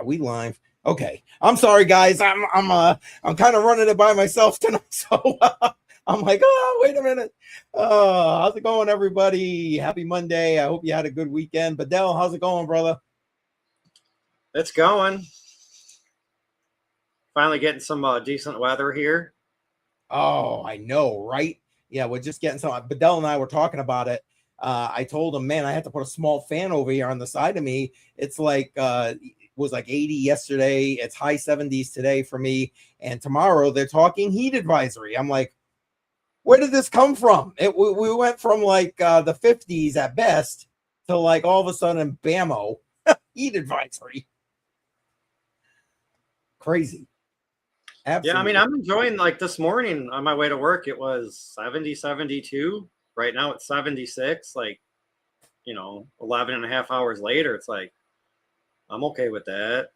we live? Okay. I'm sorry, guys. I'm kind of running it by myself tonight. So I'm like, oh, wait a minute. How's it going, everybody? Happy Monday. I hope you had a good weekend. Badell, how's it going, brother? It's going. Finally getting some decent weather here. Oh, I know, right? Yeah, we're just getting some. Badell and I were talking about it. I told him, man, I had to put a small fan over here on the side of me. It's like it was like 80 yesterday. It's high 70s today for me. And tomorrow they're talking heat advisory. I'm like, where did this come from? We went from like the 50s at best to like all of a sudden, bammo, heat advisory. Crazy. Absolutely. Yeah, I mean, I'm enjoying, like, this morning on my way to work, it was 70, 72. Right now it's 76. Like, 11 and a half hours later, it's like, I'm okay with that.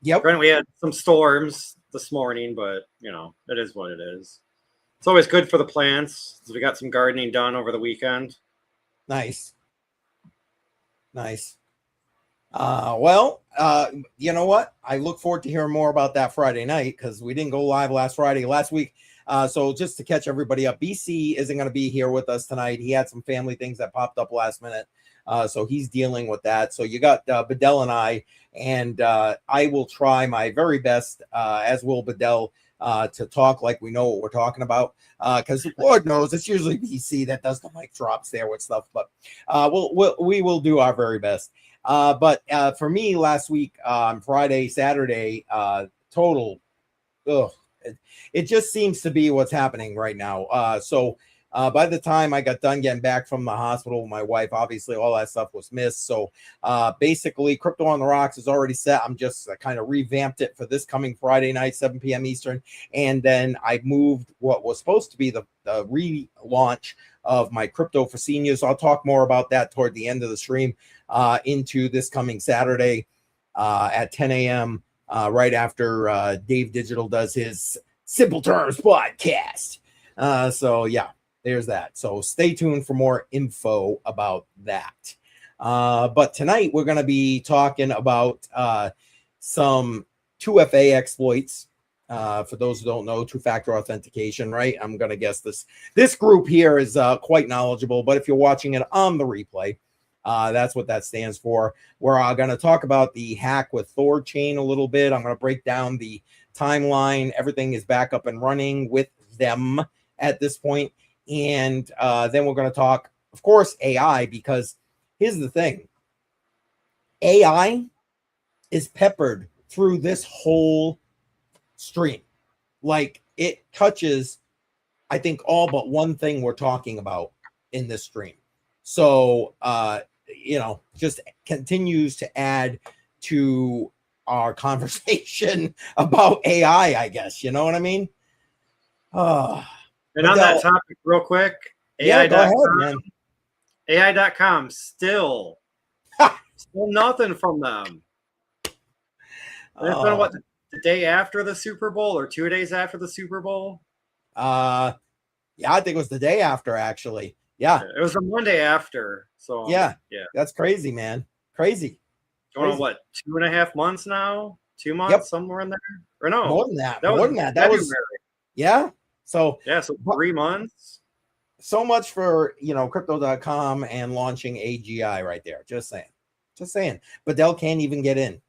Yep. Granted, we had some storms this morning, but, it is what it is. It's always good for the plants. We got some gardening done over the weekend. Nice. Well, you know what? I look forward to hearing more about that Friday night because we didn't go live last week. So just to catch everybody up, BC isn't going to be here with us tonight. He had some family things that popped up last minute. So he's dealing with that. So you got Badell and I, and I will try my very best, as will Badell, to talk like we know what we're talking about. Because Lord knows it's usually BC that does the mic drops there with stuff. But we will do our very best. But for me last week, Friday, Saturday, total, it just seems to be what's happening right now. So by the time I got done getting back from the hospital with my wife, obviously all that stuff was missed. So basically Crypto on the Rocks is already set. I'm just kind of revamped it for this coming Friday night, 7 p.m. Eastern. And then I moved what was supposed to be the relaunch of my Crypto for Seniors. So I'll talk more about that toward the end of the stream, into this coming Saturday at 10 a.m. Right after Dave Digital does his Simple Terms podcast. So yeah, there's that. So stay tuned for more info about that. But tonight we're going to be talking about some 2FA exploits. For those who don't know, two-factor authentication, right? I'm going to guess this group here is quite knowledgeable, but if you're watching it on the replay, that's what that stands for. We're going to talk about the hack with THORChain a little bit. I'm going to break down the timeline. Everything is back up and running with them at this point. And then we're going to talk, of course, AI, because here's the thing. AI is peppered through this whole stream. Like, it touches, I think, all but one thing we're talking about in this stream. So, just continues to add to our conversation about AI, I guess. You know what I mean? And on that topic, real quick, AI.com still nothing from them. It's been what, the day after the Super Bowl or 2 days after the Super Bowl? Yeah, I think it was the day after, actually. Yeah. It was the Monday after. So yeah. That's crazy, man. Crazy. Going on what, 2.5 months now? 2 months, yep. Somewhere in there? Or no? More than that. That was yeah. So 3 months. So much for crypto.com and launching AGI right there. Just saying. Badell can't even get in.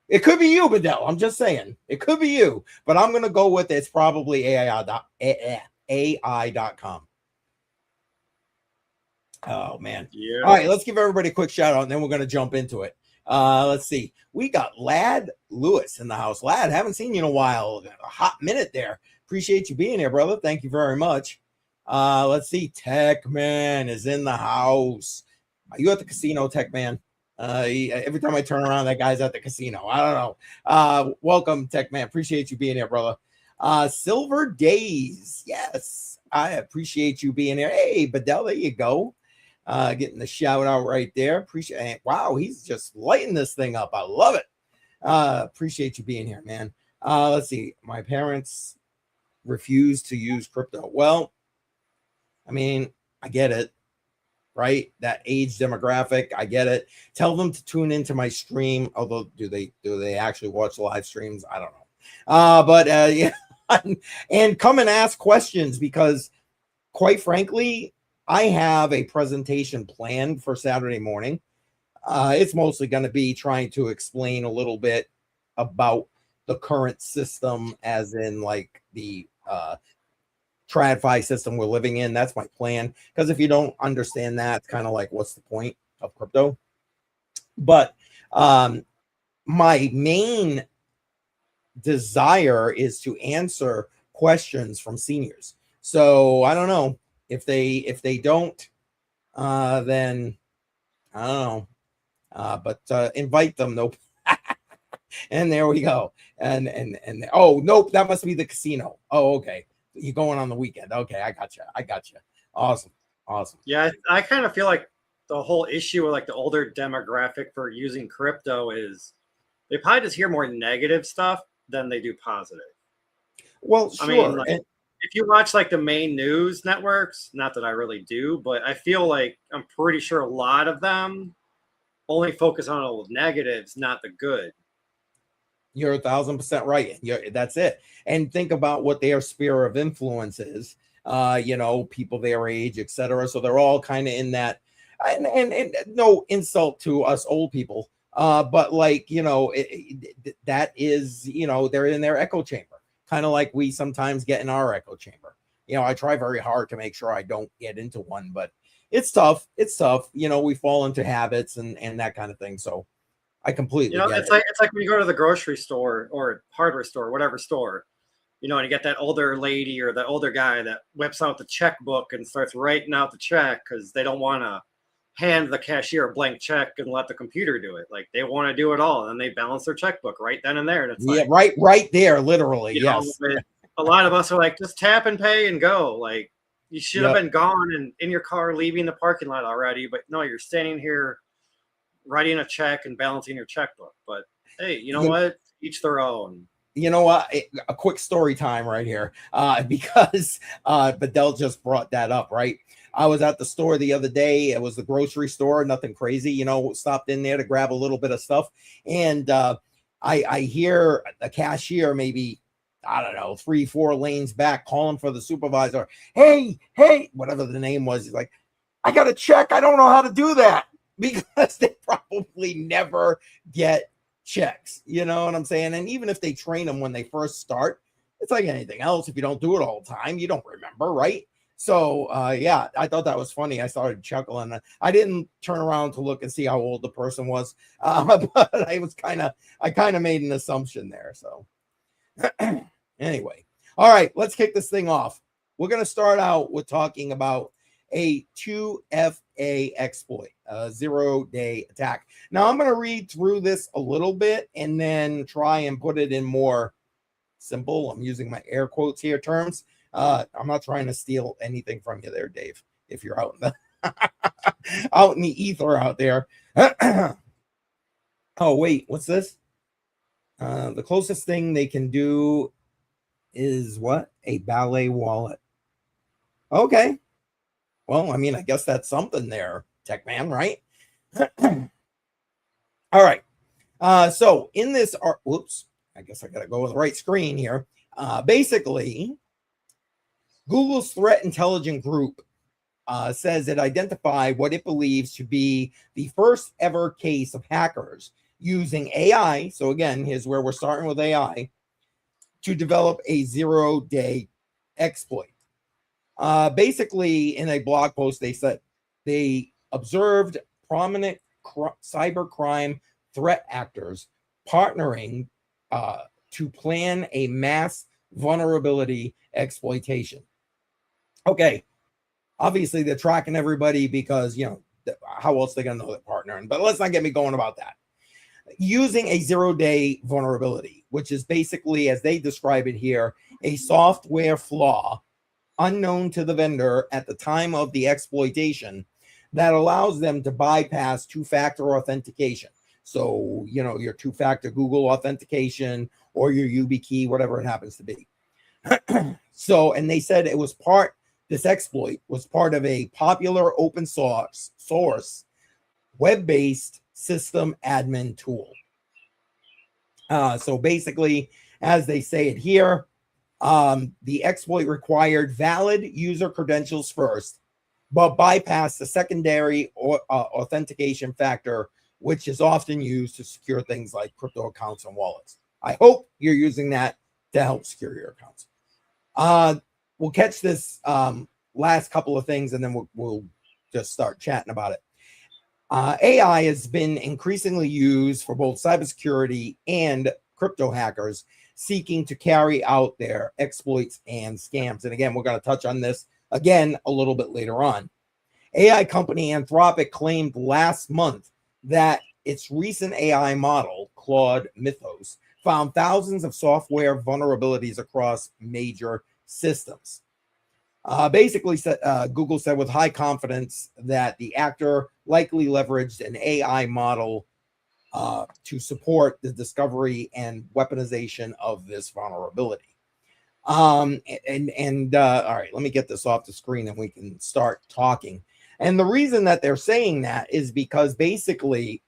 It could be you, Badell. I'm just saying. It could be you. But I'm gonna go with it's probably AI.com. Oh man. Yeah. All right, let's give everybody a quick shout out and then we're gonna jump into it. Let's see. We got Lad Lewis in the house. Lad, haven't seen you in a while. A hot minute there. Appreciate you being here, brother. Thank you very much. Let's see. Tech Man is in the house. Are you at the casino, Tech Man? Every time I turn around, that guy's at the casino. I don't know. Welcome, Tech Man. Appreciate you being here, brother. Silver Days. Yes, I appreciate you being here. Hey, Badell, there you go. Getting the shout out right there. Appreciate it. Wow, he's just lighting this thing up. I love it. Appreciate you being here, man. Let's see. My parents refuse to use crypto. Well, I mean, I get it. right? That age demographic. I get it. Tell them to tune into my stream. Although, do they actually watch live streams? I don't know. Yeah, and come and ask questions, because quite frankly, I have a presentation planned for Saturday morning. It's mostly going to be trying to explain a little bit about the current system, as in like the TradFi system we're living in. That's my plan. Because if you don't understand that, it's kind of like, what's the point of crypto? But my main desire is to answer questions from seniors. So I don't know if they don't, then I don't know. But invite them. Nope. And there we go. And oh nope, that must be the casino. Oh, okay. You're going on the weekend. Okay, I got you. Awesome. Yeah, I kind of feel like the whole issue with like the older demographic for using crypto is they probably just hear more negative stuff than they do positive. Well, sure. I mean, like, if you watch like the main news networks, not that I really do, but I feel like I'm pretty sure a lot of them only focus on all the negatives, not the good. You're 1,000% right. That's it. And think about what their sphere of influence is. People their age, etc. So they're all kind of in that. And no insult to us old people, but like that is they're in their echo chamber, kind of like we sometimes get in our echo chamber. I try very hard to make sure I don't get into one, but it's tough. We fall into habits and that kind of thing. So I completely get it's like when you go to the grocery store or hardware store, whatever store, and you get that older lady or that older guy that whips out the checkbook and starts writing out the check because they don't want to hand the cashier a blank check and let the computer do it. Like they want to do it all, and they balance their checkbook right then and there. And it's right there, literally. Yes. A lot of us are like, just tap and pay and go. Like you should have been gone and in your car leaving the parking lot already, but no, you're standing here writing a check and balancing your checkbook. But hey, you know what? Each their own. You know what? A quick story time right here, because Bedell just brought that up, right? I was at the store the other day. It was the grocery store, nothing crazy, stopped in there to grab a little bit of stuff. And I hear the cashier, maybe, I don't know, 3-4 lanes back, calling for the supervisor. Hey, whatever the name was. He's like, I got a check. I don't know how to do that. Because they probably never get checks, you know what I'm saying? And even if they train them when they first start, it's like anything else. If you don't do it all the time, you don't remember, right? So yeah, I thought that was funny. I started chuckling. I didn't turn around to look and see how old the person was, but I kind of made an assumption there. So anyway, all right, let's kick this thing off. We're going to start out with talking about a 2FA exploit, a 0-day attack. Now I'm going to read through this a little bit and then try and put it in more simple, I'm using my air quotes here, terms. I'm not trying to steal anything from you there, Dave, if you're out in the out in the ether out there. Oh wait, what's this? The closest thing they can do is what? A ballet wallet. Okay. Well, I mean, I guess that's something there, Tech Man, right? All right. So in this, whoops, I guess I got to go with the right screen here. Basically, Google's threat intelligence group says it identified what it believes to be the first ever case of hackers using AI. So again, here's where we're starting with AI to develop a 0-day exploit. Basically, in a blog post, they said they observed prominent cybercrime threat actors partnering to plan a mass vulnerability exploitation. Okay, obviously they're tracking everybody because, how else are they going to know they're partnering? But let's not get me going about that. Using a 0-day vulnerability, which is basically, as they describe it here, a software flaw unknown to the vendor at the time of the exploitation that allows them to bypass two-factor authentication. So, your two-factor Google authentication or your YubiKey, whatever it happens to be. So, and they said it was part This exploit was part of a popular open source web-based system admin tool. So basically, as they say it here, the exploit required valid user credentials first, but bypassed the secondary authentication factor, which is often used to secure things like crypto accounts and wallets. I hope you're using that to help secure your accounts. We'll catch this last couple of things, and then we'll just start chatting about it. AI has been increasingly used for both cybersecurity and crypto hackers seeking to carry out their exploits and scams. And again, we're going to touch on this again a little bit later on. AI company Anthropic claimed last month that its recent AI model, Claude Mythos, found thousands of software vulnerabilities across major systems. Basically, Google said with high confidence that the actor likely leveraged an AI model to support the discovery and weaponization of this vulnerability. All right, let me get this off the screen and we can start talking. And the reason that they're saying that is because basically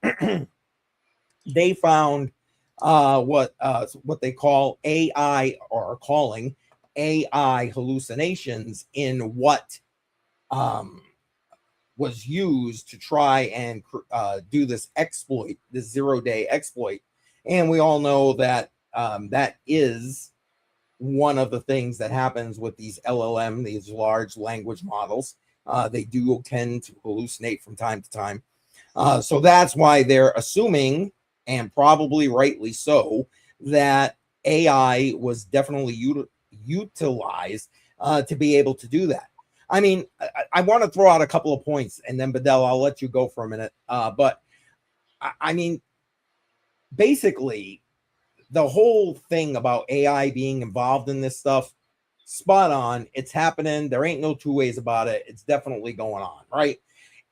they found what they call AI, or are calling AI hallucinations in what was used to try and do this exploit, this 0-day exploit. And we all know that that is one of the things that happens with these LLM, these large language models. They do tend to hallucinate from time to time. So that's why they're assuming, and probably rightly so, that AI was definitely utilized to be able to do that. I mean, I want to throw out a couple of points, and then Bedell, I'll let you go for a minute. But I mean, basically, the whole thing about AI being involved in this stuff, spot on. It's happening. There ain't no two ways about it. It's definitely going on, right?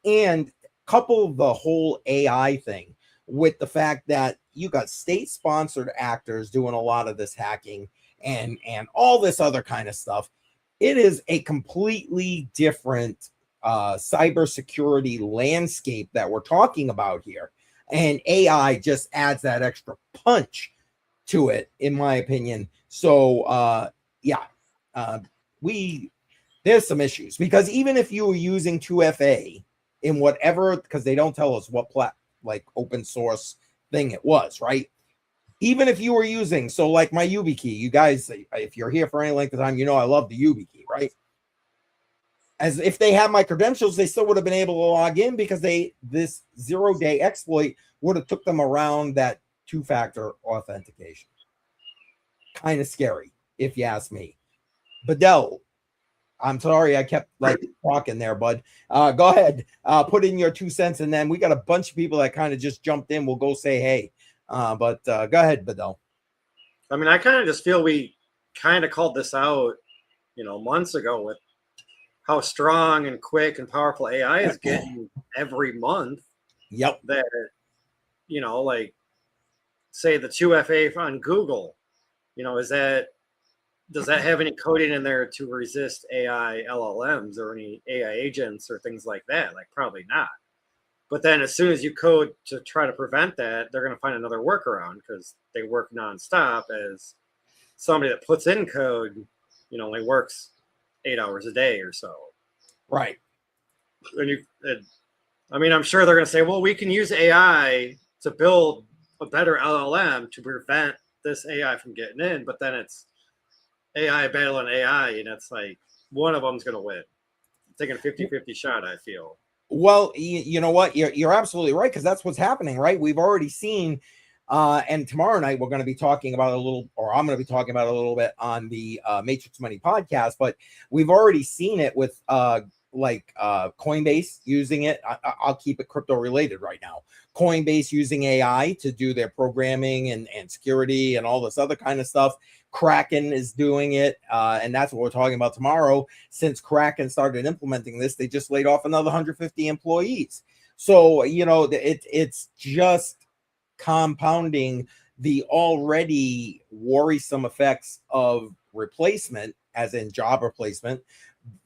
And couple the whole AI thing with the fact that you got state-sponsored actors doing a lot of this hacking and all this other kind of stuff. It is a completely different cybersecurity landscape that we're talking about here. And AI just adds that extra punch to it, in my opinion. So, there's some issues, because even if you were using 2FA in whatever, because they don't tell us what open source thing it was, right? Even if you were using, so like my YubiKey, you guys, if you're here for any length of time, you know I love the YubiKey, right? As if they had my credentials, they still would have been able to log in, because this 0-day exploit would have took them around that two-factor authentication. Kind of scary, if you ask me. Bedell, I'm sorry I kept talking there, bud. Go ahead, put in your 2 cents, and then we got a bunch of people that kind of just jumped in. We'll go say hey. But go ahead, Bedell. I mean, I kind of just feel we kind of called this out, months ago, with how strong and quick and powerful AI is getting every month. Yep. That, like, say the 2FA on Google, does that have any coding in there to resist AI LLMs or any AI agents or things like that? Like, probably not. But then as soon as you code to try to prevent that, they're going to find another workaround, because they work nonstop. As somebody that puts in code, only works 8 hours a day or so. Right. I'm sure they're going to say, well, we can use AI to build a better LLM to prevent this AI from getting in. But then it's AI battling AI, and it's like one of them's going to win. I'm taking a 50-50 shot, I feel. Well, you know what? You're absolutely right, because that's what's happening, right? We've already seen, and tomorrow night we're going to be talking about I'm going to be talking about a little bit on the Matrix Money podcast, but we've already seen it with Coinbase using it. I'll keep it crypto related right now. Coinbase using AI to do their programming and security and all this other kind of stuff. Kraken is doing it, and that's what we're talking about tomorrow. Since Kraken started implementing this, they just laid off another 150 employees. So, it's just compounding the already worrisome effects of replacement as in job replacement,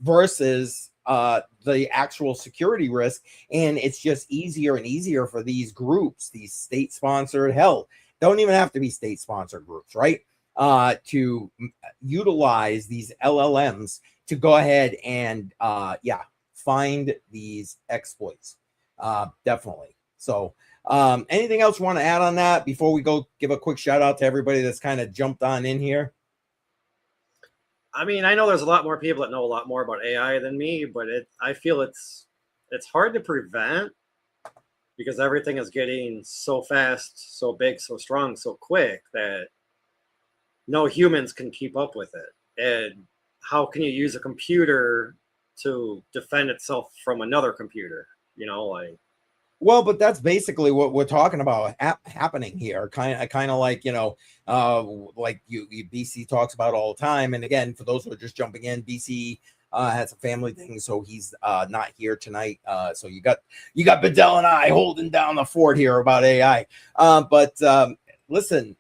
versus the actual security risk. And it's just easier and easier for these groups, these state-sponsored, hell, don't even have to be state-sponsored groups, right? To utilize these LLMs to go ahead and find these exploits. Definitely. So anything else you want to add on that before we go give a quick shout out to everybody that's kind of jumped on in here? I mean, I know there's a lot more people that know a lot more about AI than me, but I feel it's hard to prevent because everything is getting so fast, so big, so strong, so quick that no humans can keep up with it. And how can you use a computer to defend itself from another computer? You know, like. Well, but that's basically what we're talking about happening here. Kind of like, you know, like BC talks about all the time. And again, for those who are just jumping in, BC had some family things, so he's not here tonight. So you got Bedell and I holding down the fort here about AI. But listen,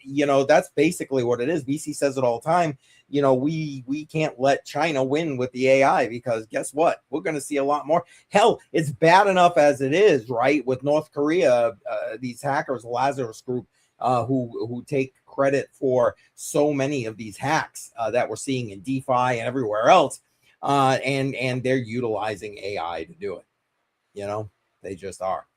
you know, that's basically what it is. BC says it all the time. You know, we can't let China win with the AI, because guess what? We're going to see a lot more. Hell, it's bad enough as it is, right? With North Korea, these hackers, Lazarus Group, who take credit for so many of these hacks that we're seeing in DeFi and everywhere else, and they're utilizing AI to do it. You know, they just are.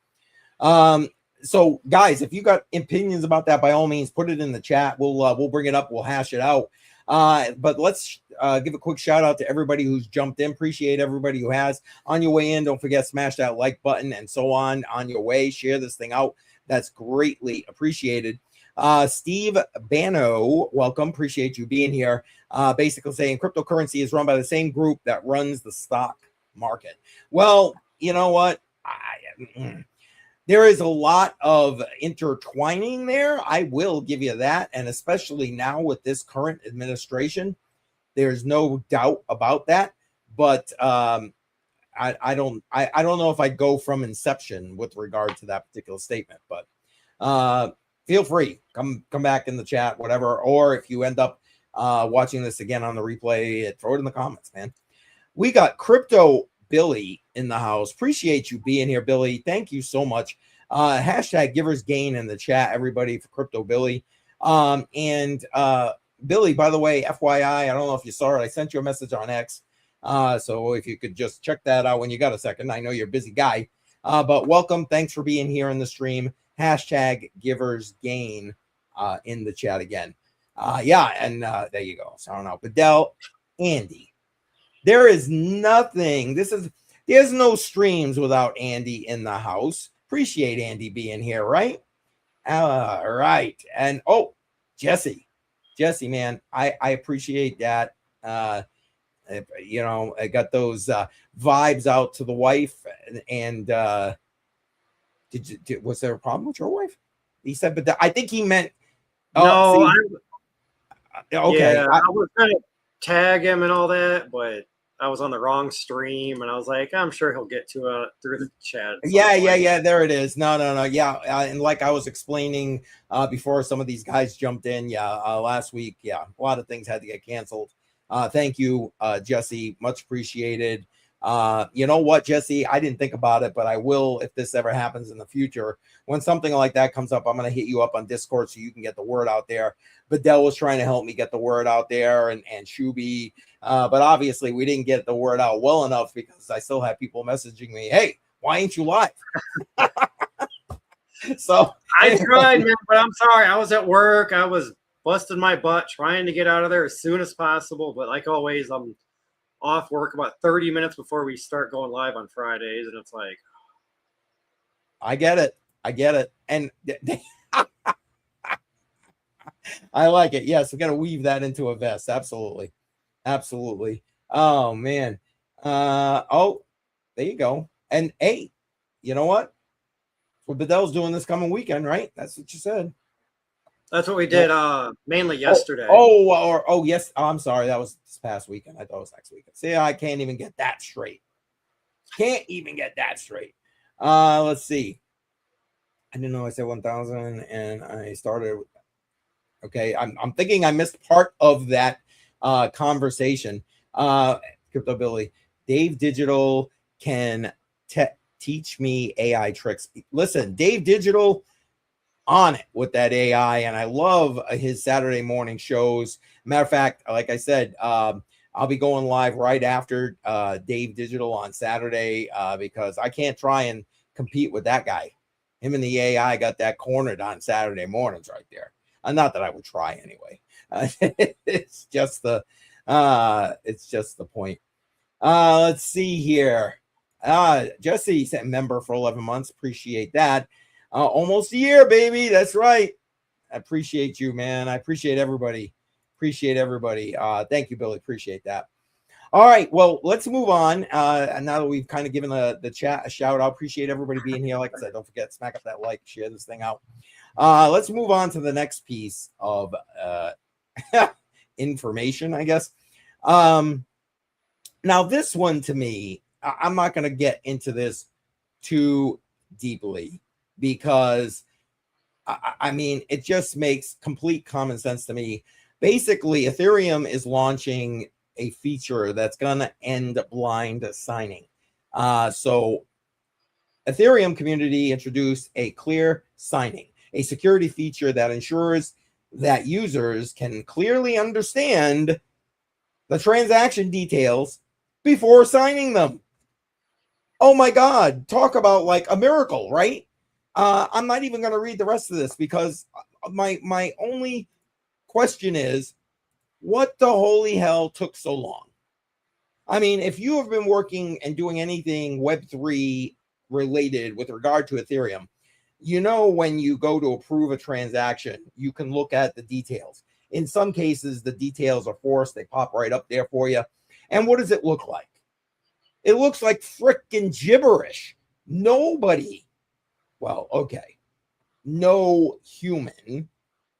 So guys, if you got opinions about that, by all means, put it in the chat. We'll bring it up. We'll hash it out. But let's give a quick shout out to everybody who's jumped in. Appreciate everybody who has. On your way in, don't forget, smash that like button and so on your way. Share this thing out. That's greatly appreciated. Steve Bano, welcome. Appreciate you being here. Basically saying cryptocurrency is run by the same group that runs the stock market. Well, you know what? There is a lot of intertwining there. I will give you that. And especially now with this current administration, there's no doubt about that. But I don't know if I'd go from inception with regard to that particular statement. But feel free, come back in the chat, whatever. Or if you end up watching this again on the replay, throw it in the comments, man. We got Crypto Billy in the house. Appreciate you being here, Billy. Thank you so much. Hashtag givers gain in the chat, everybody, for Crypto Billy. And Billy, by the way, FYI, I don't know if you saw it. I sent you a message on X. So if you could just check that out when you got a second. I know you're a busy guy. But welcome. Thanks for being here in the stream. Hashtag givers gain in the chat again. And there you go. So I don't know. Bedell, Andy. There is nothing. There's no streams without Andy in the house. Appreciate Andy being here, right? All right. And Jesse, man, I appreciate that. You know, I got those vibes out to the wife. And was there a problem with your wife? He said, but I think he meant. No, okay. Yeah, I was trying to tag him and all that, but I was on the wrong stream, and I was like, I'm sure he'll get to it through the chat. Yeah. There it is. No. Yeah, and like I was explaining before some of these guys jumped in. Last week. Yeah, a lot of things had to get canceled. Thank you, Jesse. Much appreciated. You know what, Jesse? I didn't think about it, but I will if this ever happens in the future. When something like that comes up, I'm going to hit you up on Discord so you can get the word out there. Bedell was trying to help me get the word out there, and Shuby. But obviously, we didn't get the word out well enough because I still have people messaging me, hey, why ain't you live? So I tried, man, but I'm sorry. I was at work. I was busting my butt trying to get out of there as soon as possible. But like always, I'm off work about 30 minutes before we start going live on Fridays. And it's like, I get it. And I like it. Yes, we're going to weave that into a vest. Absolutely. Oh, man. There you go. And hey, you know what? Well, Bedell's doing this coming weekend, right? That's what you said. That's what we did mainly yesterday. Yes. Oh, I'm sorry. That was this past weekend. I thought it was next weekend. See, I can't even get that straight. Let's see. I didn't know I said 1,000 and I started. Okay. I'm thinking I missed part of that conversation. Crypto Billy, Dave Digital can teach me AI tricks. Listen, Dave Digital on it with that AI, and I love his Saturday morning shows. Matter of fact, like I said, I'll be going live right after Dave Digital on Saturday because I can't try and compete with that guy. Him and the AI got that cornered on Saturday mornings right there. Not that I would try anyway. It's just the point. Let's see here. Jesse sent member for 11 months. Appreciate that. Almost a year, baby. That's right. I appreciate you, man. I appreciate everybody. Thank you, Billy. Appreciate that. All right. Well, let's move on. And now that we've kind of given the chat a shout out, appreciate everybody being here. Like I said, don't forget, smack up that like, share this thing out. Let's move on to the next piece of information, I guess. Now, this one to me, I'm not going to get into this too deeply because, I mean, it just makes complete common sense to me. Basically, Ethereum is launching a feature that's going to end blind signing. So Ethereum community introduced a clear signing, a security feature that ensures that users can clearly understand the transaction details before signing them. Oh my God, talk about like a miracle, right? I'm not even going to read the rest of this because my only question is, what the holy hell took so long? I mean, if you have been working and doing anything Web3 related with regard to Ethereum, you know, when you go to approve a transaction, you can look at the details. In some cases, the details are forced. They pop right up there for you. And what does it look like? It looks like frickin' gibberish. Nobody, well, okay, no human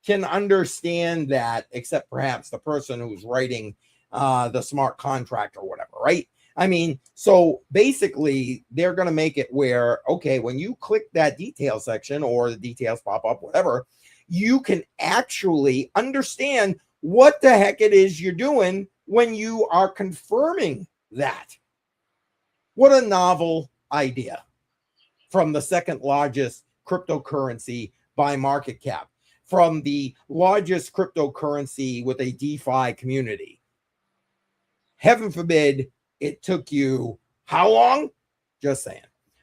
can understand that except perhaps the person who's writing the smart contract or whatever, right? I mean, so basically they're going to make it where, okay, when you click that detail section or the details pop up, whatever, you can actually understand what the heck it is you're doing when you are confirming that. What a novel idea from the second largest cryptocurrency by market cap, from the largest cryptocurrency with a DeFi community. Heaven forbid it took you how long? Just saying.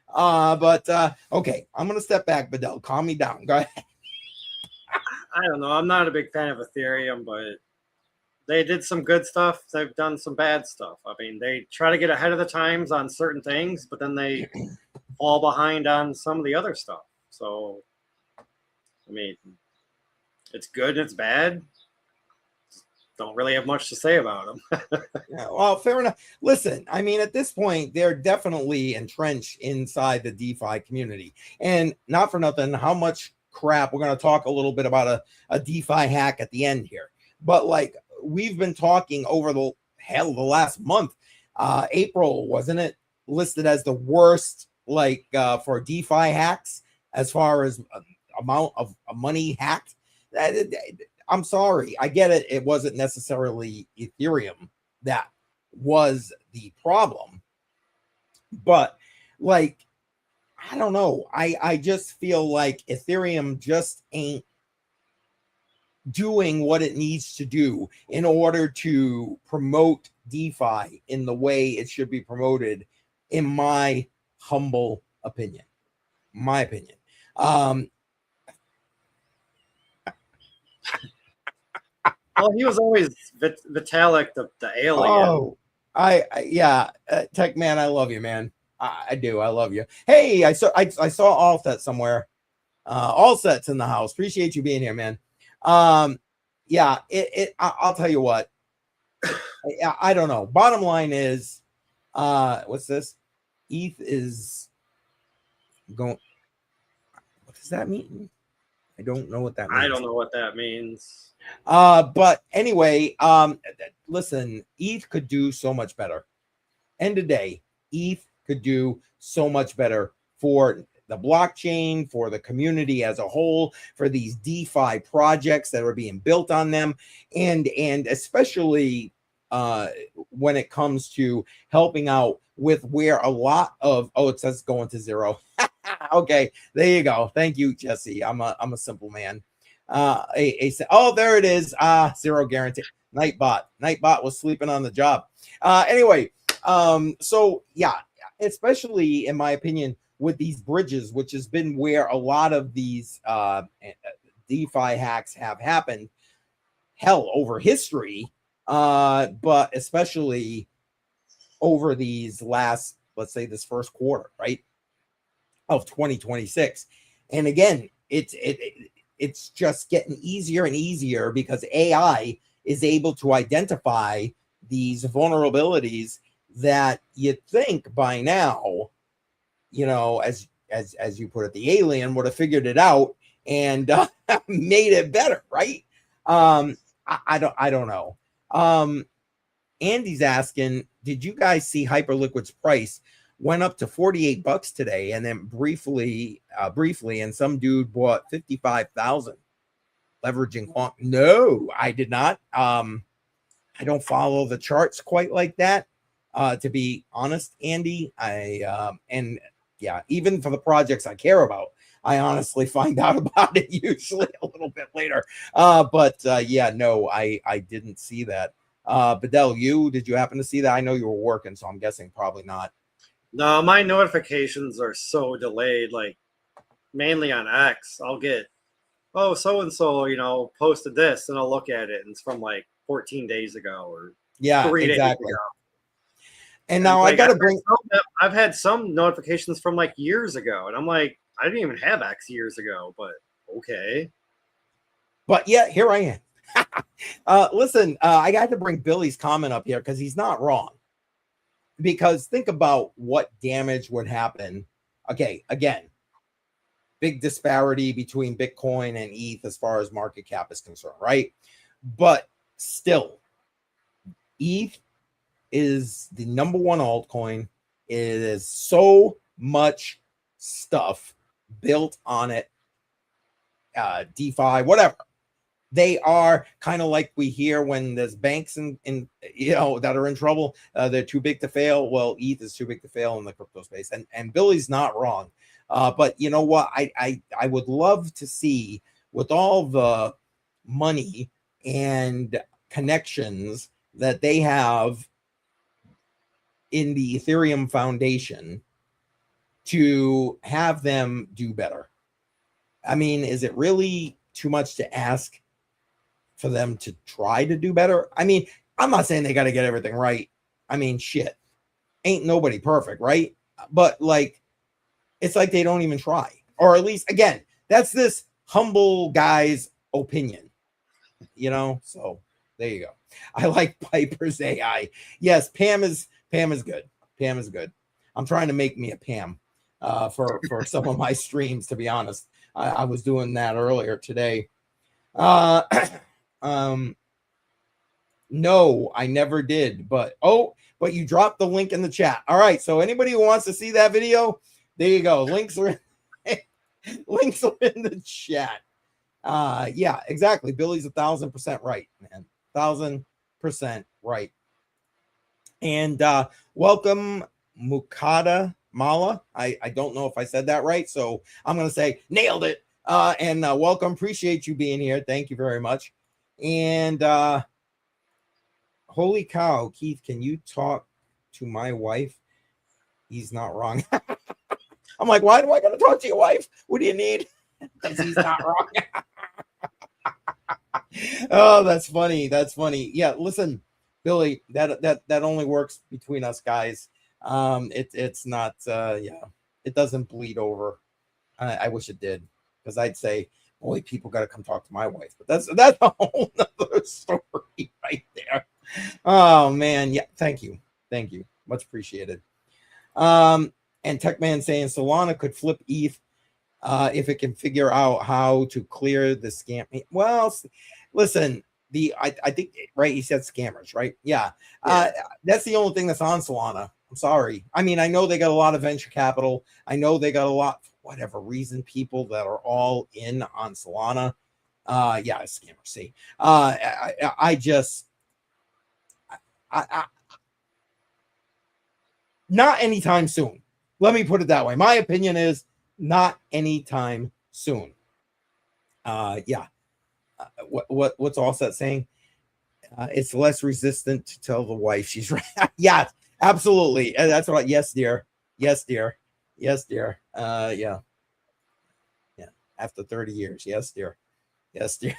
Okay, I'm going to step back, Bedell. Calm me down. Go ahead. I don't know. I'm not a big fan of Ethereum, but they did some good stuff. They've done some bad stuff. I mean, they try to get ahead of the times on certain things, but then they fall behind on some of the other stuff. So, I mean, it's good and it's bad. Don't really have much to say about them. Yeah, well, fair enough. Listen, I mean, at this point, they're definitely entrenched inside the DeFi community. And not for nothing, how much crap, we're going to talk a little bit about a DeFi hack at the end here. But like we've been talking over the last month, April, wasn't it, listed as the worst like for DeFi hacks as far as amount of money hacked? I'm sorry. I get it. It wasn't necessarily Ethereum that was the problem. But like, I don't know. I just feel like Ethereum just ain't doing what it needs to do in order to promote DeFi in the way it should be promoted, in my humble opinion. Well, he was always Vitalik, the alien. Oh, yeah, Tech Man, I love you, man. I do. I love you. Hey, I saw Allset somewhere. Allset's in the house. Appreciate you being here, man. Yeah, I'll tell you what. I don't know. Bottom line is, what's this? ETH is going. What does that mean? I don't know what that means. I don't know what that means. But anyway, listen, ETH could do so much better. End of day, ETH could do so much better for the blockchain, for the community as a whole, for these DeFi projects that are being built on them, and especially when it comes to helping out with where a lot of, oh, it says going to zero. Okay, there you go. Thank you, Jesse. I'm a simple man. Oh, there it is. Zero guarantee. Nightbot was sleeping on the job. Anyway, so yeah, especially in my opinion with these bridges, which has been where a lot of these DeFi hacks have happened, hell, over history, but especially over these last, let's say this first quarter, right, of 2026. And again, it's just getting easier and easier because AI is able to identify these vulnerabilities that you'd think by now, you know, as you put it, the alien would have figured it out and made it better, right? I don't know. Andy's asking, did you guys see Hyperliquid's price went up to $48 today, and then briefly, and some dude bought 55,000 leveraging long? No, I did not. I don't follow the charts quite like that, to be honest, Andy. And yeah, even for the projects I care about, I honestly find out about it usually a little bit later. But yeah, no, I didn't see that. Bedell, did you happen to see that? I know you were working, so I'm guessing probably not. No, my notifications are so delayed, like mainly on X. I'll get, oh, so-and-so, you know, posted this, and I'll look at it, and it's from like 14 days ago or 3 days ago. And now I got to bring... I've had some notifications from like years ago, and I'm like, I didn't even have X years ago, but okay. But yeah, here I am. Listen, I got to bring Billy's comment up here because he's not wrong. Because think about what damage would happen. Okay, again, big disparity between Bitcoin and ETH as far as market cap is concerned, right? But still, ETH is the number one altcoin. It is so much stuff built on it, DeFi, whatever. They are kind of like we hear when there's banks in you know, that are in trouble. They're too big to fail. Well, ETH is too big to fail in the crypto space, and Billy's not wrong. But you know what? I would love to see, with all the money and connections that they have in the Ethereum Foundation, to have them do better. I mean, is it really too much to ask for them to try to do better? I mean, I'm not saying they got to get everything right. I mean, shit, ain't nobody perfect, right? But like, it's like they don't even try. Or at least, again, that's this humble guy's opinion, you know? So there you go. I like Piper's AI. Yes, Pam is good. Pam is good. I'm trying to make me a Pam for some of my streams, to be honest. I was doing that earlier today. No, I never did, but you dropped the link in the chat. All right, so anybody who wants to see that video, there you go. Links are links are in the chat. Yeah, exactly. Billy's 1,000% right, man. 1,000% right. And welcome, Mukada Mala. I don't know if I said that right, so I'm gonna say nailed it. And welcome. Appreciate you being here. Thank you very much. And holy cow, Keith, can you talk to my wife? He's not wrong. I'm like, why do I gotta talk to your wife? What do you need? Because he's not wrong. Oh, that's funny. That's funny. Yeah, listen, Billy, that only works between us guys. It's not yeah, it doesn't bleed over. I wish it did, because I'd say, boy, people got to come talk to my wife. But that's a whole nother story right there. Oh man, yeah, thank you, much appreciated. And Techman saying Solana could flip ETH if it can figure out how to clear the scam. Well, listen, I think, right, he said scammers, right? Yeah. That's the only thing that's on Solana. I'm sorry. I mean, I know they got a lot of venture capital. I know they got a lot whatever reason, people that are all in on Solana. Yeah, a scammer. See, I just, not anytime soon. Let me put it that way. My opinion is not anytime soon. Yeah. What's Allset saying? It's less resistant to tell the wife she's right. Yeah, absolutely. That's what. Yes, dear. Yes, dear. Yes, dear. Yeah. Yeah. After 30 years. Yes, dear. Yes, dear.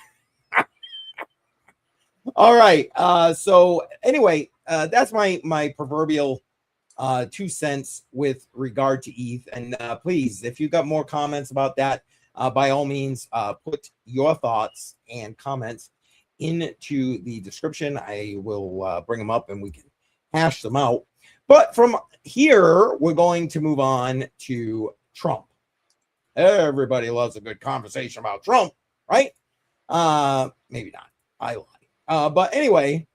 All right. So anyway, that's my proverbial 2 cents with regard to ETH. And please, if you got more comments about that, by all means, put your thoughts and comments into the description. I will bring them up and we can hash them out. But from here, we're going to move on to Trump. Everybody loves a good conversation about Trump, right? Maybe not. I lie. But anyway,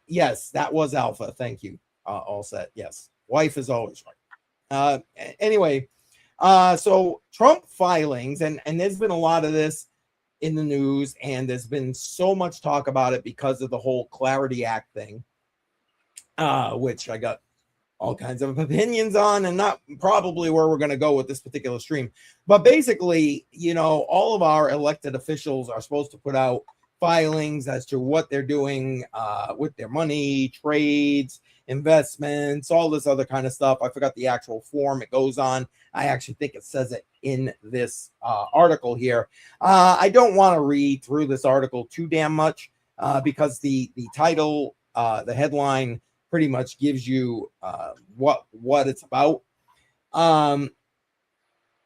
yes, that was Alpha. Thank you. All set. Yes. Wife is always right. Anyway, so Trump filings, and there's been a lot of this in the news, and there's been so much talk about it because of the whole Clarity Act thing, which I got all kinds of opinions on, and not probably where we're going to go with this particular stream. But basically, you know, all of our elected officials are supposed to put out filings as to what they're doing with their money, trades, investments, all this other kind of stuff. I forgot the actual form it goes on. I actually think it says it in this article here. I don't want to read through this article too damn much because the title, the headline pretty much gives you what it's about.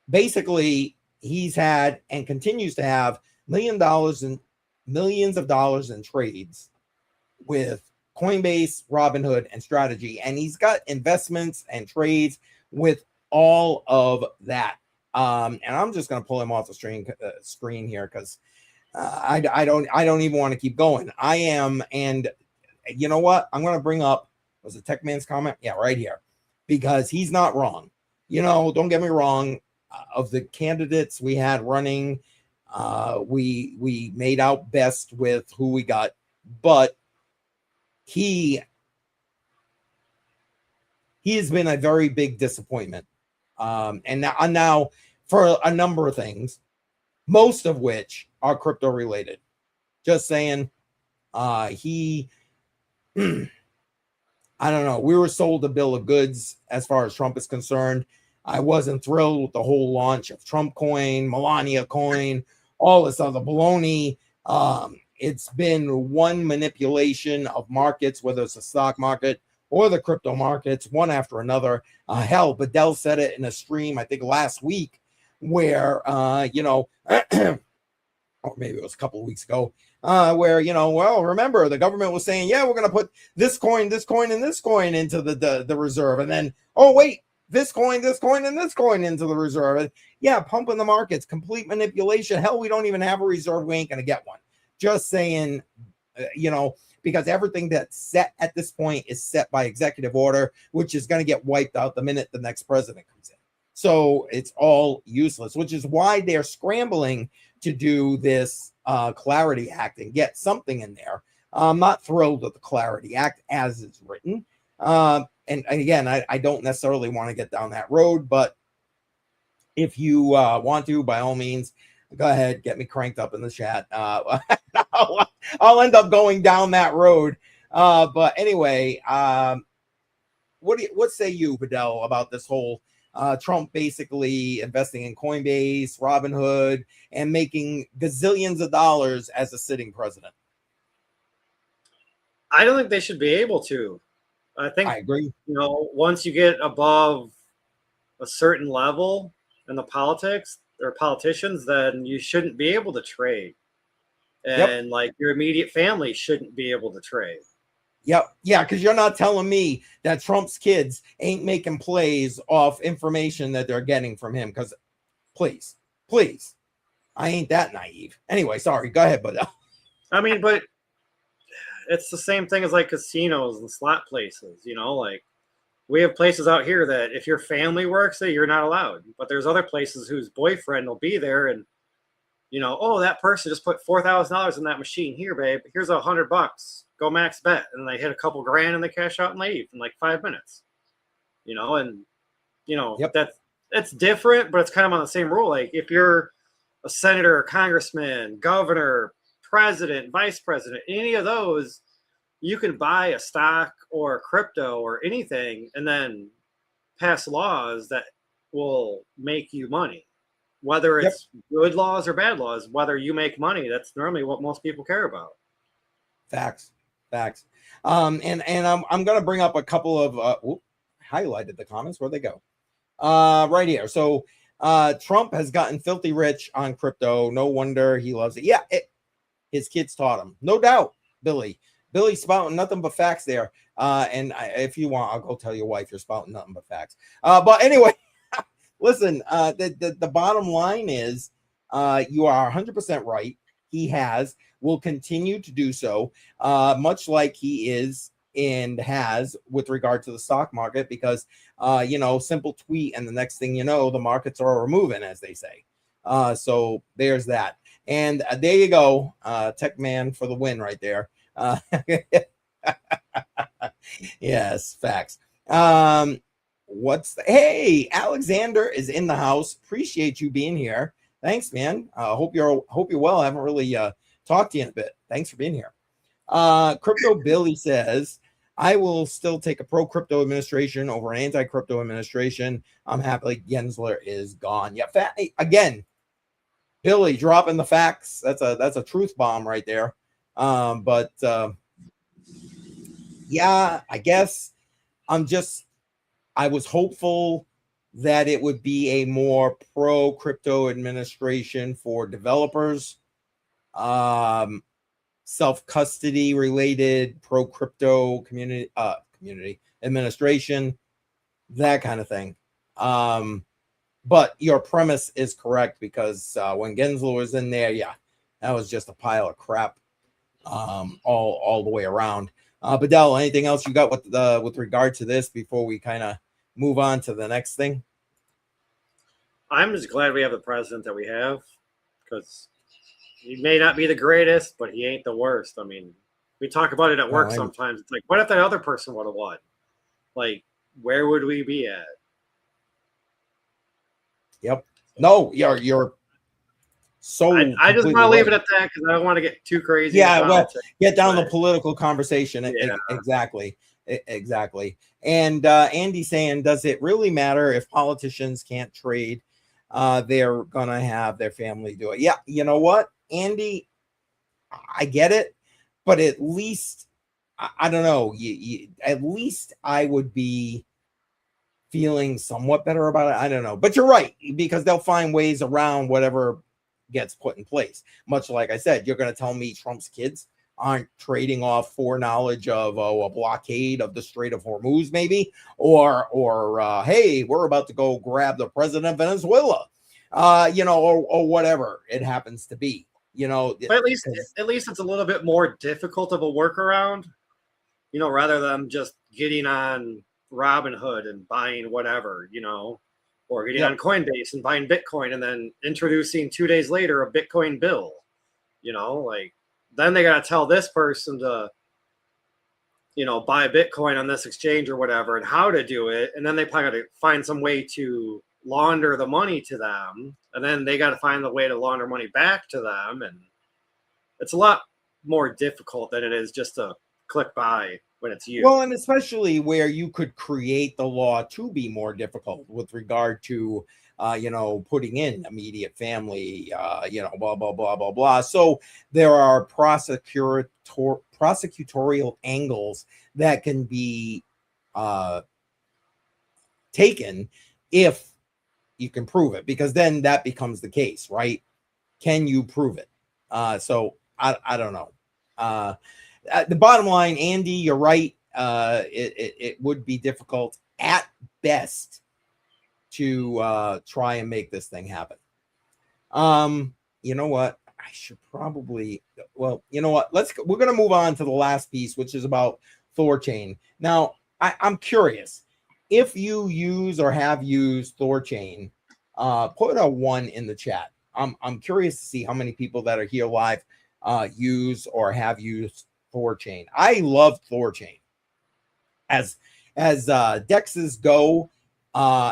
Basically, he's had and continues to have millions of dollars in trades with Coinbase, Robinhood, and Strategy, and he's got investments and trades with all of that. And I'm just going to pull him off the screen here because I don't even want to keep going. I am, and you know what? I'm going to bring up, was it Tech Man's comment? Yeah, right here, because he's not wrong. You know, don't get me wrong. Of the candidates we had running, we made out best with who we got, but he has been a very big disappointment. And now for a number of things, most of which are crypto related. Just saying, he, I don't know. We were sold a bill of goods as far as Trump is concerned. I wasn't thrilled with the whole launch of Trump coin, Melania coin, all this other baloney. It's been one manipulation of markets, whether it's the stock market or the crypto markets, one after another. Hell, Bedell said it in a stream, I think last week, where, you know, or maybe it was a couple of weeks ago, where, you know, well, remember, the government was saying, yeah, we're going to put this coin, and this coin into the reserve. And then, oh, wait, this coin, and this coin into the reserve. And yeah, pumping the markets, complete manipulation. Hell, we don't even have a reserve. We ain't going to get one. Just saying, you know, because everything that's set at this point is set by executive order, which is going to get wiped out the minute the next president comes in. So it's all useless, which is why they're scrambling to do this Clarity Act and get something in there. I'm not thrilled with the Clarity Act as it's written. And again, I don't necessarily want to get down that road, but if you want to, by all means, go ahead, get me cranked up in the chat. I'll end up going down that road. But anyway, what say you, Bedell, about this whole Trump basically investing in Coinbase, Robinhood, and making gazillions of dollars as a sitting president? I don't think they should be able to. I agree. You know, once you get above a certain level in the politics or politicians, then you shouldn't be able to trade. And like your immediate family shouldn't be able to trade. Yep. Yeah, because you're not telling me that Trump's kids ain't making plays off information that they're getting from him. Because please, I ain't that naive. Anyway, sorry. Go ahead, Bedell. I mean, but it's the same thing as like casinos and slot places, you know, like we have places out here that if your family works there, you're not allowed. But there's other places whose boyfriend will be there, and oh, that person just put $4,000 in that machine. Here, babe, here's $100. Go max bet, and they hit a couple grand and they cash out and leave in like 5 minutes. And Yep. that's different, but it's kind of on the same rule. Like if you're a senator, congressman, governor, president, vice president, any of those, you can buy a stock or crypto or anything and then pass laws that will make you money. Whether it's good laws or bad laws, whether you make money, that's normally what most people care about. Facts. And I'm going to bring up a couple of highlighted the comments. Where'd they go? Right here. So Trump has gotten filthy rich on crypto. No wonder he loves it. Yeah, his kids taught him, no doubt. Billy spouting nothing but facts there. And if you want, I'll go tell your wife you're spouting nothing but facts. But anyway, listen, the bottom line is you are 100% right. He will continue to do so, much like he is and has with regard to the stock market, because, simple tweet and the next thing you know, the markets are moving, as they say. So there's that. And there you go. Tech man for the win right there. Yes, facts. Hey, Alexander is in the house. Appreciate you being here. Thanks, man. Hope you're well. I haven't really talked to you in a bit. Thanks for being here. Crypto Billy says, I will still take a pro crypto administration over an anti crypto administration. I'm happy Gensler is gone. Yeah, again, Billy dropping the facts. That's a truth bomb right there. But yeah, I guess I was hopeful that it would be a more pro crypto administration for developers, self-custody related pro crypto community administration, that kind of thing. But your premise is correct, because when Gensler was in there, yeah, that was just a pile of crap. All the way around. Bedell, anything else you got with regard to this before we kind of move on to the next thing? I'm just glad we have the president that we have, because he may not be the greatest, but he ain't the worst. I mean, we talk about it at work sometimes. It's like, what if that other person would have won? Like, where would we be at? Yep. No, you're so I just want to leave it at that, because I don't want to get too crazy. Yeah, well, get down the political conversation. Yeah. Exactly. And Andy saying, does it really matter if politicians can't trade? They're gonna have their family do it. Yeah, you know what, Andy, I get it, but at least I don't know. At least I would be feeling somewhat better about it. I don't know, but you're right, because they'll find ways around whatever gets put in place. Much like I said, you're going to tell me Trump's kids aren't trading off foreknowledge of a blockade of the Strait of Hormuz, maybe, or hey, we're about to go grab the president of Venezuela, or whatever it happens to be, But at least it's a little bit more difficult of a workaround, rather than just getting on Robinhood and buying whatever, or getting on Coinbase and buying Bitcoin and then introducing 2 days later a Bitcoin bill, then they got to tell this person to, buy Bitcoin on this exchange or whatever, and how to do it. And then they probably got to find some way to launder the money to them. And then they got to find the way to launder money back to them. And it's a lot more difficult than it is just to click buy when it's you. Well, and especially where you could create the law to be more difficult with regard to, putting in immediate family, blah, blah, blah, blah, blah. So there are prosecutorial angles that can be taken if you can prove it, because then that becomes the case, right? Can you prove it? So I don't know. The bottom line, Andy, you're right. It would be difficult at best to try and make this thing happen. You know what? I should probably, well, you know what? We're going to move on to the last piece, which is about THORChain. Now, I'm curious. if you use or have used THORChain, put a 1 in the chat. I'm curious to see how many people that are here live use or have used THORChain. I love THORChain. As DEXs go,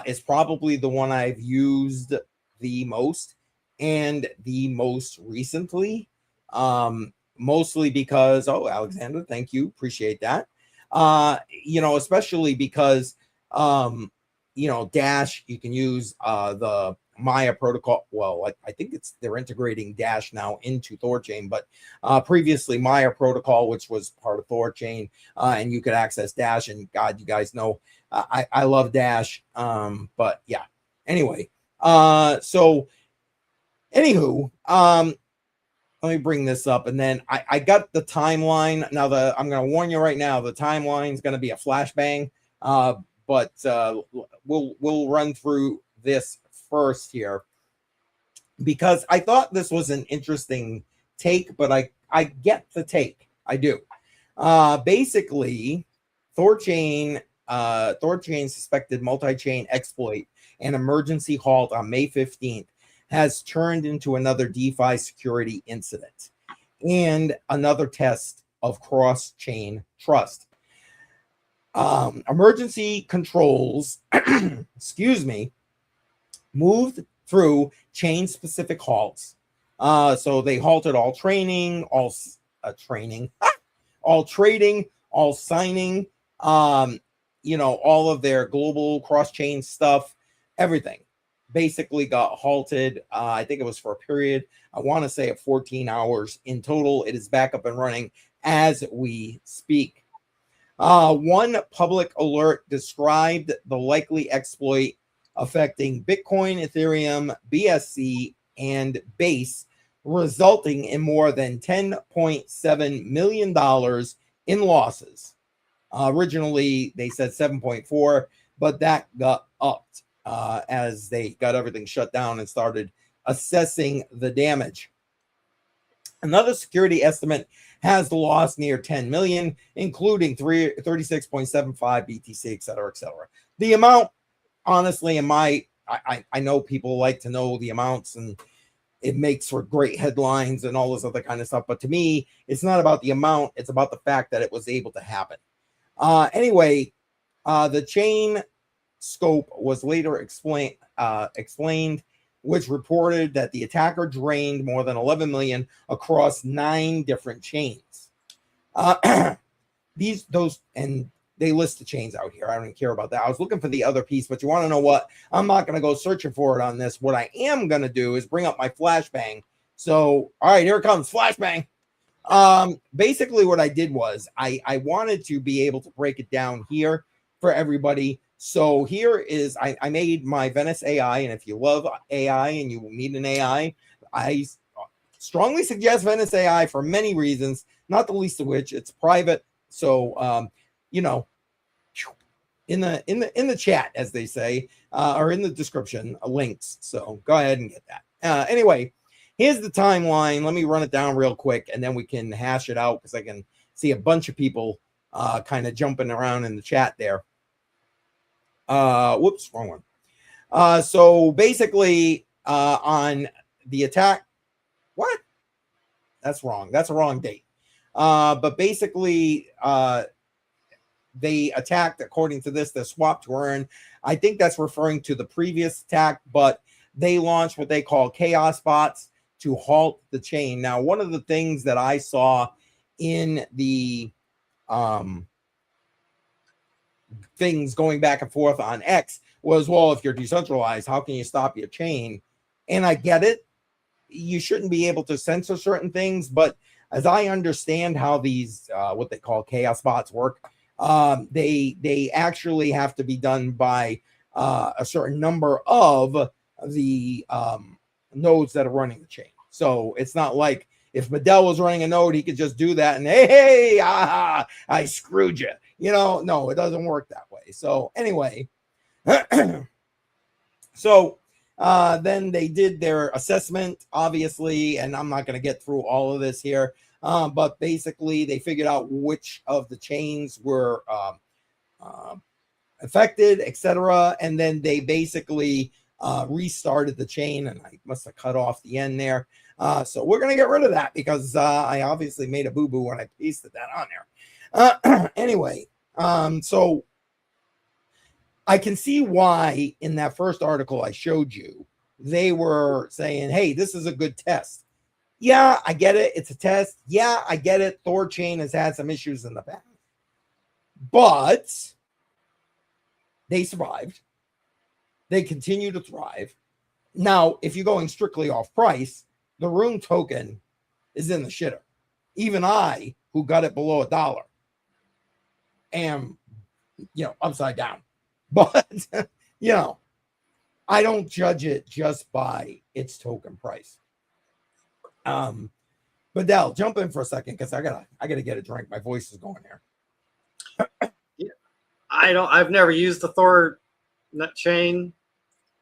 is probably the one I've used the most and the most recently. Mostly because, oh, Alexander, thank you, appreciate that. Especially because Dash, you can use the Maya protocol. Well, I think they're integrating Dash now into THORChain, but previously Maya protocol, which was part of THORChain, and you could access Dash. And God, you guys know I love Dash. But yeah. Anyway, so anywho, let me bring this up, and then I got the timeline. Now I'm going to warn you right now, the timeline is going to be a flashbang. But we'll run through this first here because I thought this was an interesting take, but I get the take. I do. Basically, THORChain suspected multi-chain exploit and emergency halt on May 15th has turned into another DeFi security incident and another test of cross-chain trust. Emergency controls, excuse me, moved through chain-specific halts. So they halted all training, all trading, all signing, all of their global cross-chain stuff, everything basically got halted. I think it was for a period, I want to say of 14 hours in total. It is back up and running as we speak. One public alert described the likely exploit affecting Bitcoin, Ethereum, BSC, and Base, resulting in more than $10.7 million in losses. Originally, they said 7.4, but that got upped as they got everything shut down and started assessing the damage. Another security estimate has the loss near 10 million, including 36.75 BTC, et cetera, et cetera. The amount, honestly, I know people like to know the amounts, and it makes for great headlines and all this other kind of stuff. But to me, it's not about the amount. It's about the fact that it was able to happen. Anyway, the chain scope was later explained, which reported that the attacker drained more than 11 million across 9 different chains. And they list the chains out here. I don't even care about that. I was looking for the other piece, but you want to know what? I'm not going to go searching for it on this. What I am going to do is bring up my flashbang. So, all right, here it comes, flashbang. Basically what I did was I wanted to be able to break it down here for everybody. So here is, I made my Venice AI, and if you love AI and you need an AI, I strongly suggest Venice AI for many reasons, not the least of which it's private. So, in the chat, as they say, or in the description, links. So go ahead and get that. Anyway, here's the timeline. Let me run it down real quick, and then we can hash it out because I can see a bunch of people kind of jumping around in the chat there. Whoops, wrong one. So basically, on the attack, what? That's wrong. That's a wrong date. But basically, they attacked, according to this, the swap to earn. I think that's referring to the previous attack, but they launched what they call chaos bots to halt the chain. Now, one of the things that I saw in the things going back and forth on X was, well, if you're decentralized, how can you stop your chain? And I get it. You shouldn't be able to censor certain things, but as I understand how these what they call chaos bots work, they actually have to be done by a certain number of the nodes that are running the chain. So it's not like if Medell was running a node, he could just do that and hey, I screwed you. No, it doesn't work that way. So anyway, so then they did their assessment, obviously, and I'm not going to get through all of this here. But basically, they figured out which of the chains were affected, etc. And then they basically restarted the chain, and I must have cut off the end there. So we're going to get rid of that because I obviously made a boo-boo when I pasted that on there. Anyway, so I can see why in that first article I showed you, they were saying, hey, this is a good test. Yeah, I get it. It's a test. Yeah, I get it. THORChain has had some issues in the past. But they survived. They continue to thrive. Now, if you're going strictly off price, the Room token is in the shitter. Even I, who got it below $1, am, upside down. But, I don't judge it just by its token price. But Dell, jump in for a second because I gotta get a drink. My voice is going there. I've never used the THORChain.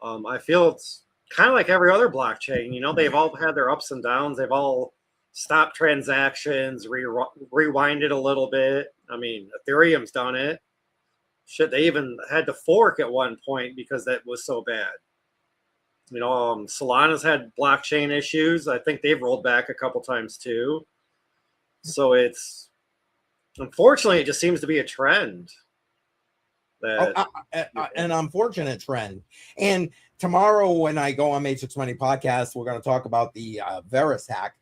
I feel it's kind of like every other blockchain. They've all had their ups and downs. They've all stopped transactions, rewinded a little bit. I mean, Ethereum's done it. Shit, they even had to fork at one point because that was so bad. Solana's had blockchain issues. I think they've rolled back a couple times too. So unfortunately, it just seems to be a trend. An unfortunate trend. And tomorrow when I go on Matrix Money Podcast, we're going to talk about the Verus hack,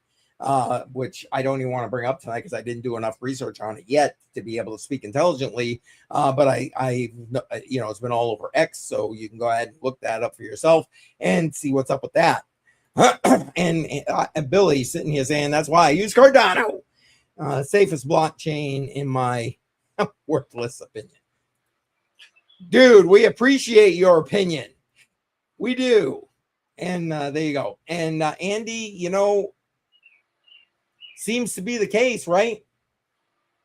which I don't even want to bring up tonight because I didn't do enough research on it yet to be able to speak intelligently. But I it's been all over X, so you can go ahead and look that up for yourself and see what's up with that. and Billy sitting here saying that's why I use Cardano, safest blockchain in my worthless opinion. Dude, we appreciate your opinion. We do. And there you go. And Andy, seems to be the case, right?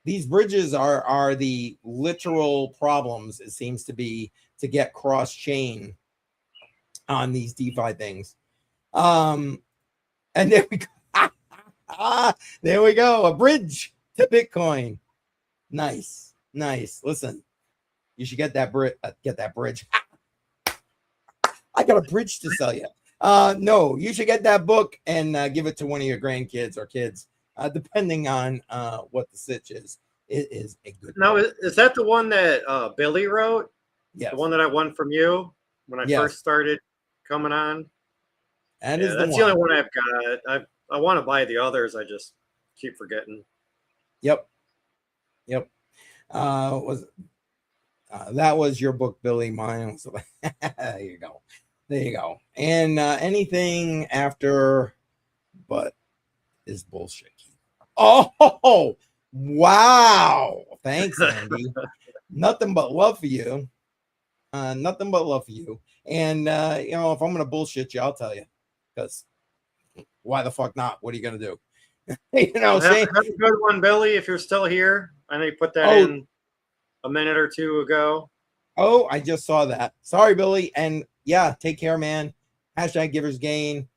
These bridges are the literal problems, it seems to be, to get cross-chain on these DeFi things. And there we go. There we go. A bridge to Bitcoin. Nice. Listen. You should get that bridge. I got a bridge to sell you. No, you should get that book and give it to one of your grandkids or kids, depending on what the sitch is. It is a good. Now, is that the one that Billy wrote? Yeah, the one that I won from you when I first started coming on. That's the only one I've got. I want to buy the others. I just keep forgetting. Yep. That was your book, Billy. Mine. There you go. And anything after, but is bullshit. Oh, wow. Thanks, Andy. Nothing but love for you. And if I'm gonna bullshit you, I'll tell you. Because why the fuck not? What are you gonna do? Have a good one, Billy. If you're still here, I know you put that in a minute or two ago. Oh, I just saw that. Sorry, Billy. And yeah, take care, man. #GiversGain.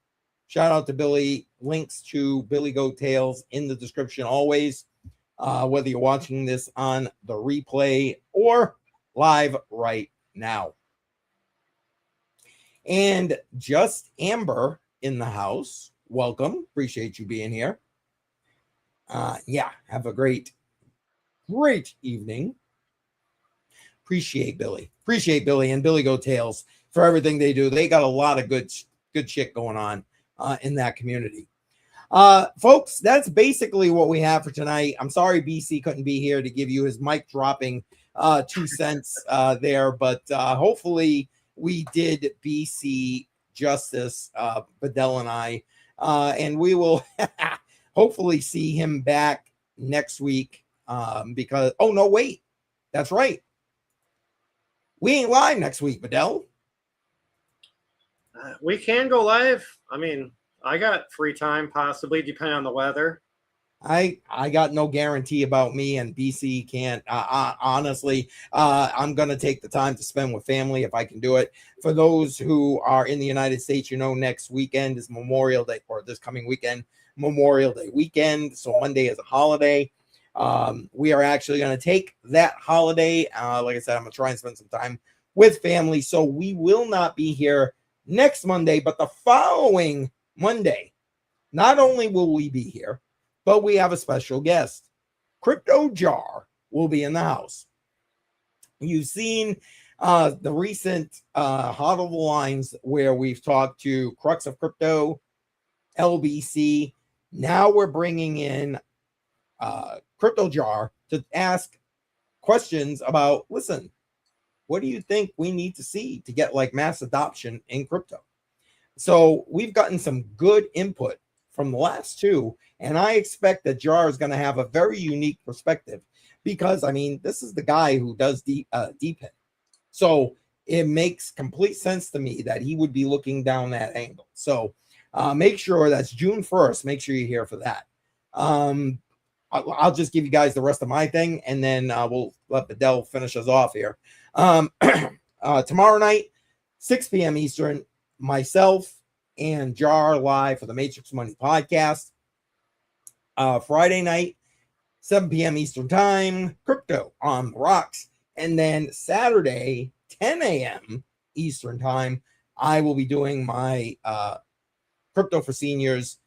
Shout out to Billy. Links to Billy Goat Tales in the description always. Whether you're watching this on the replay or live right now. And Just Amber in the house. Welcome. Appreciate you being here. Have a great evening. Appreciate Billy and Billy Goat Tales for everything they do. They got a lot of good shit going on in that community. Folks, that's basically what we have for tonight. I'm sorry BC couldn't be here to give you his mic dropping 2 cents there, but hopefully we did BC justice, Bedell and I, and we will hopefully see him back next week because, oh, no, wait, that's right. We ain't live next week, Bedell. We can go live. I mean, I got free time, possibly, depending on the weather. I got no guarantee about me, and BC can't. Honestly, I'm going to take the time to spend with family if I can do it. For those who are in the United States, next weekend is Memorial Day, or this coming weekend, Memorial Day weekend. So Monday is a holiday. We are actually going to take that holiday. Like I said, I'm going to try and spend some time with family. So we will not be here next Monday, but the following Monday, not only will we be here, but we have a special guest. Crypto Jar will be in the house. You've seen the recent HODL lines where we've talked to Crux of Crypto, LBC. Now we're bringing in Crypto Jar to ask questions about, listen, what do you think we need to see to get like mass adoption in crypto? So we've gotten some good input from the last two, and I expect that Jar is going to have a very unique perspective because, I mean, this is the guy who does DPIN. So it makes complete sense to me that he would be looking down that angle. So make sure that's June 1st. Make sure you're here for that. I'll just give you guys the rest of my thing, and then we'll let Bedell finish us off here. Tomorrow night, 6 p.m. Eastern, myself and Jar live for the Matrix Money podcast. Friday night, 7 p.m. Eastern time, crypto on the rocks. And then Saturday, 10 a.m. Eastern time, I will be doing my Crypto for Seniors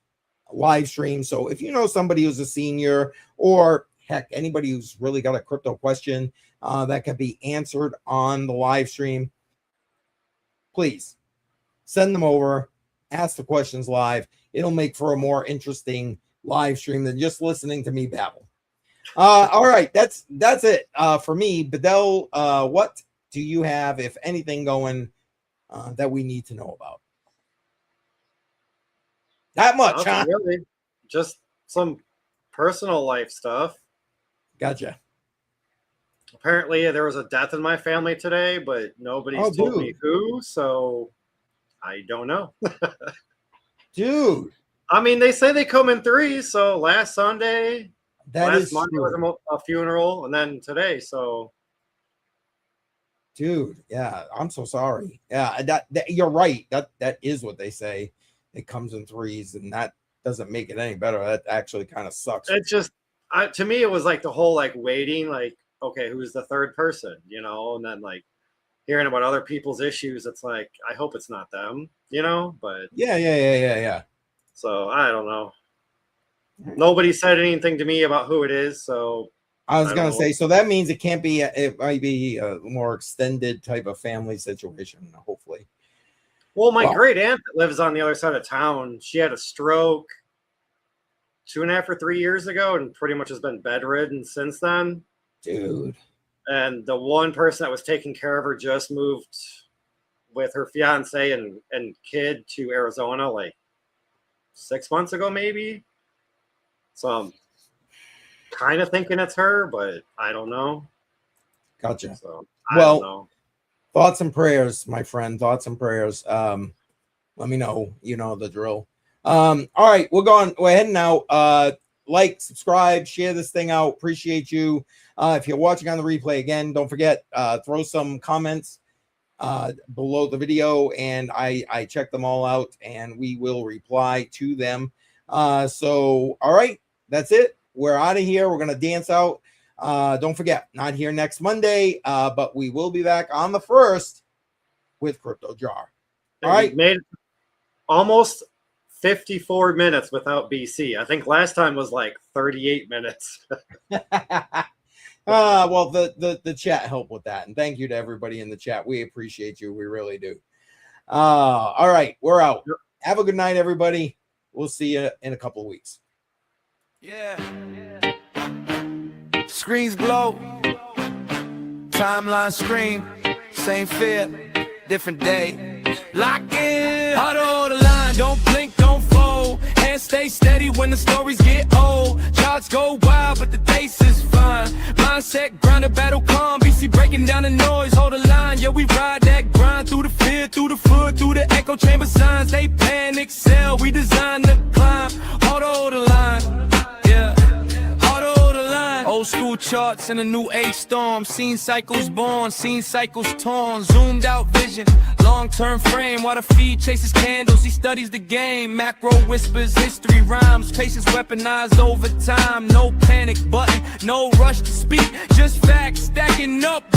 live stream. So if you know somebody who's a senior, or heck, anybody who's really got a crypto question that can be answered on the live stream, please send them over, ask the questions live. It'll make for a more interesting live stream than just listening to me babble. All right, that's it for me. Bedell, what do you have, if anything, going that we need to know about? That much, huh? Really, just some personal life stuff. Gotcha. Apparently, there was a death in my family today, but nobody's told me who, so I don't know. Dude. I mean, they say they come in threes, so last Sunday, last Monday was a funeral, and then today, so. Dude, yeah, I'm so sorry. Yeah, that you're right. That is what they say. It comes in threes, and that doesn't make it any better. That actually kind of sucks. It just, to me, it was like the whole like waiting, like, okay, who's the third person, you know, and then like hearing about other people's issues. It's like, I hope it's not them, you know, but yeah. So I don't know. Nobody said anything to me about who it is, so I was gonna say, so that means it can't be. It might be a more extended type of family situation, hopefully. Well, my great aunt that lives on the other side of town, she had a stroke 2.5 or 3 years ago, and pretty much has been bedridden since then. Dude. And the one person that was taking care of her just moved with her fiance and kid to Arizona like 6 months ago, maybe. So I'm kind of thinking it's her, but I don't know. Gotcha. So I don't know. Thoughts and prayers, my friend. Thoughts and prayers. Let me know. You know the drill. All right, we're heading out. Like, subscribe, share this thing out. Appreciate you. If you're watching on the replay, again, don't forget, throw some comments below the video, and I check them all out, and we will reply to them. So, all right, that's it. We're out of here. We're going to dance out. Don't forget, not here next Monday, but we will be back on the 1st with Crypto Jar. All right. Made almost 54 minutes without BC. I think last time was like 38 minutes. Well, the chat helped with that. And thank you to everybody in the chat. We appreciate you. We really do. All right. We're out. Have a good night, everybody. We'll see you in a couple of weeks. Yeah. Screens glow, timeline scream, same fear, different day. Lock in, huddle the line, don't blink, don't fold. Hands stay steady when the stories get old. Charts go wild, but the pace is fine. Mindset, grounded, battle calm. BC breaking down the noise, hold the line. Yeah, we ride that grind through the fear, through the foot, through the echo chamber signs. They panic, sell, we design the climb. Hold the line, yeah. Old school charts in a new age storm. Seen cycles born, seen cycles torn. Zoomed out vision, long-term frame. While the feed chases candles, he studies the game. Macro whispers, history rhymes. Patience weaponized over time. No panic button, no rush to speak. Just facts stacking up.